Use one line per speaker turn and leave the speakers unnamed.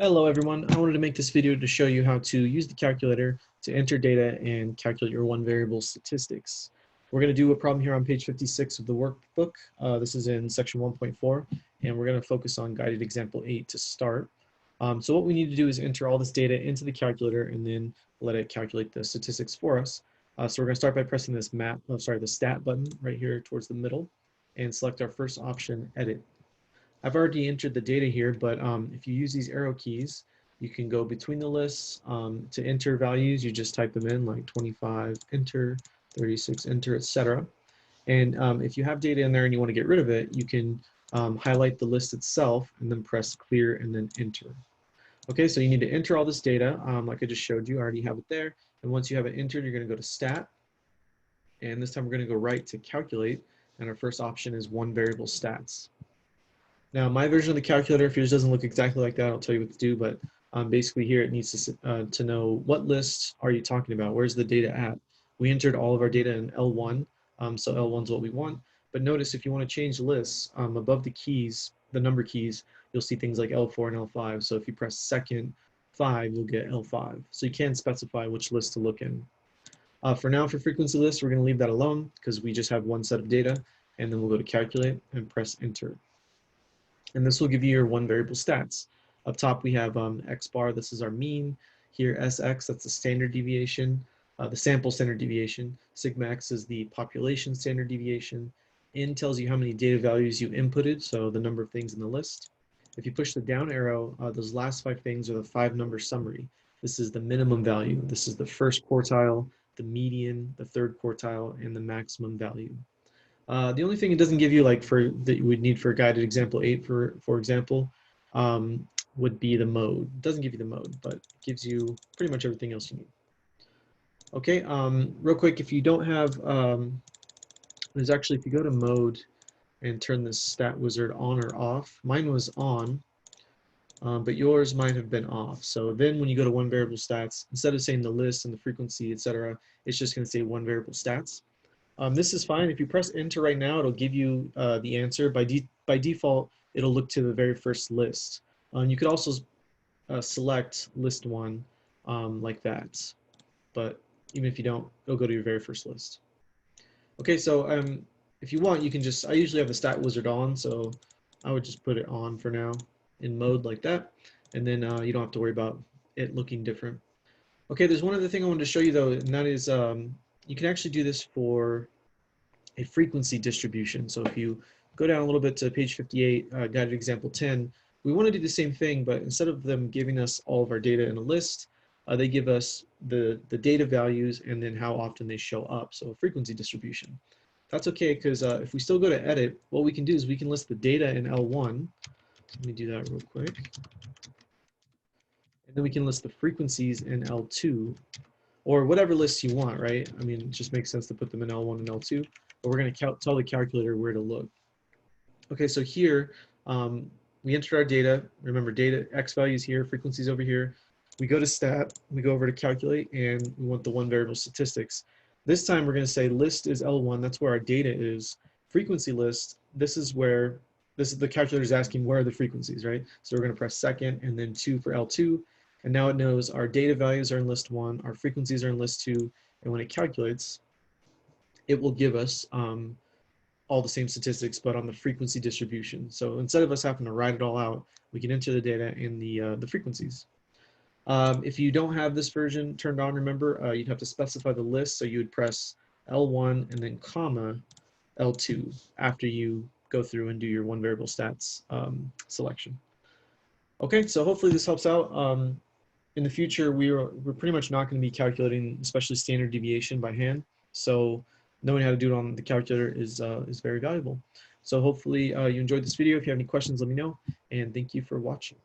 Hello everyone, I wanted to make this video to show you how to use the calculator to enter data and calculate your one variable statistics. We're going to do a problem here on page 56 of the workbook. This is in section 1.4 and we're going to focus on guided example 8 to start. So what we need to do is enter all this data into the calculator and then let it calculate the statistics for us. So we're going to start by pressing this the stat button right here towards the middle and select our first option, edit. I've already entered the data here, but if you use these arrow keys, you can go between the lists. To enter values, you just type them in like 25, enter, 36, enter, etc. And if you have data in there and you want to get rid of it, you can highlight the list itself and then press clear and then enter. Okay, so you need to enter all this data like I just showed you. I already have it there. And once you have it entered, you're going to go to stat. And this time we're going to go right to calculate. And our first option is one variable stats. Now, my version of the calculator, if yours doesn't look exactly like that, I'll tell you what to do, but basically here it needs to know what list are you talking about? Where's the data at? We entered all of our data in L1, so L1 is what we want. But notice if you want to change lists, above the keys, the number keys, you'll see things like L4 and L5. So if you press second 5, you'll get L5. So you can specify which list to look in. For now, for frequency lists, we're going to leave that alone because we just have one set of data, and then we'll go to calculate and press enter. And this will give you your one variable stats. Up top we have X bar, this is our mean. Here SX, that's the standard deviation, the sample standard deviation. Sigma X is the population standard deviation. N tells you how many data values you inputted, so the number of things in the list. If you push the down arrow, those last 5 things are the 5-number summary. This is the minimum value. This is the first quartile, the median, the third quartile, and the maximum value. The only thing it doesn't give you, like that you would need for guided example 8, for example, would be the mode. It doesn't give you the mode, but it gives you pretty much everything else you need. Okay, real quick, if you don't have, there's actually, if you go to mode and turn this stat wizard on or off, mine was on, but yours might have been off. So then when you go to one variable stats, instead of saying the list and the frequency, etc., it's just going to say one variable stats. This is fine. If you press enter right now, it'll give you the answer. By default, it'll look to the very first list. You could also select list 1 like that. But even if you don't, it'll go to your very first list. Okay, so if you want, you can just, I usually have the stat wizard on, so I would just put it on for now in mode like that. And then you don't have to worry about it looking different. Okay, there's one other thing I wanted to show you though, and that is you can actually do this for a frequency distribution. So if you go down a little bit to page 58, guided example 10, we want to do the same thing, but instead of them giving us all of our data in a list, they give us the data values and then how often they show up. So a frequency distribution. That's okay, because if we still go to edit, what we can do is we can list the data in L1. Let me do that real quick. And then we can list the frequencies in L2, or whatever lists you want, right? I mean, it just makes sense to put them in L1 and L2, but we're going to tell the calculator where to look. Okay, so here, we entered our data. Remember, data, X values here, frequencies over here. We go to stat, we go over to calculate, and we want the one variable statistics. This time we're going to say list is L1, that's where our data is. Frequency list, this is the calculator is asking where are the frequencies, right? So we're going to press second and then 2 for L2. And now it knows our data values are in list 1, our frequencies are in list 2, and when it calculates, it will give us all the same statistics, but on the frequency distribution. So instead of us having to write it all out, we can enter the data in the frequencies. If you don't have this version turned on, remember, you'd have to specify the list, so you would press L1 and then comma L2 after you go through and do your one variable stats selection. Okay, so hopefully this helps out. In the future, we're pretty much not going to be calculating, especially standard deviation by hand. So knowing how to do it on the calculator is very valuable. So hopefully you enjoyed this video. If you have any questions, let me know. And thank you for watching.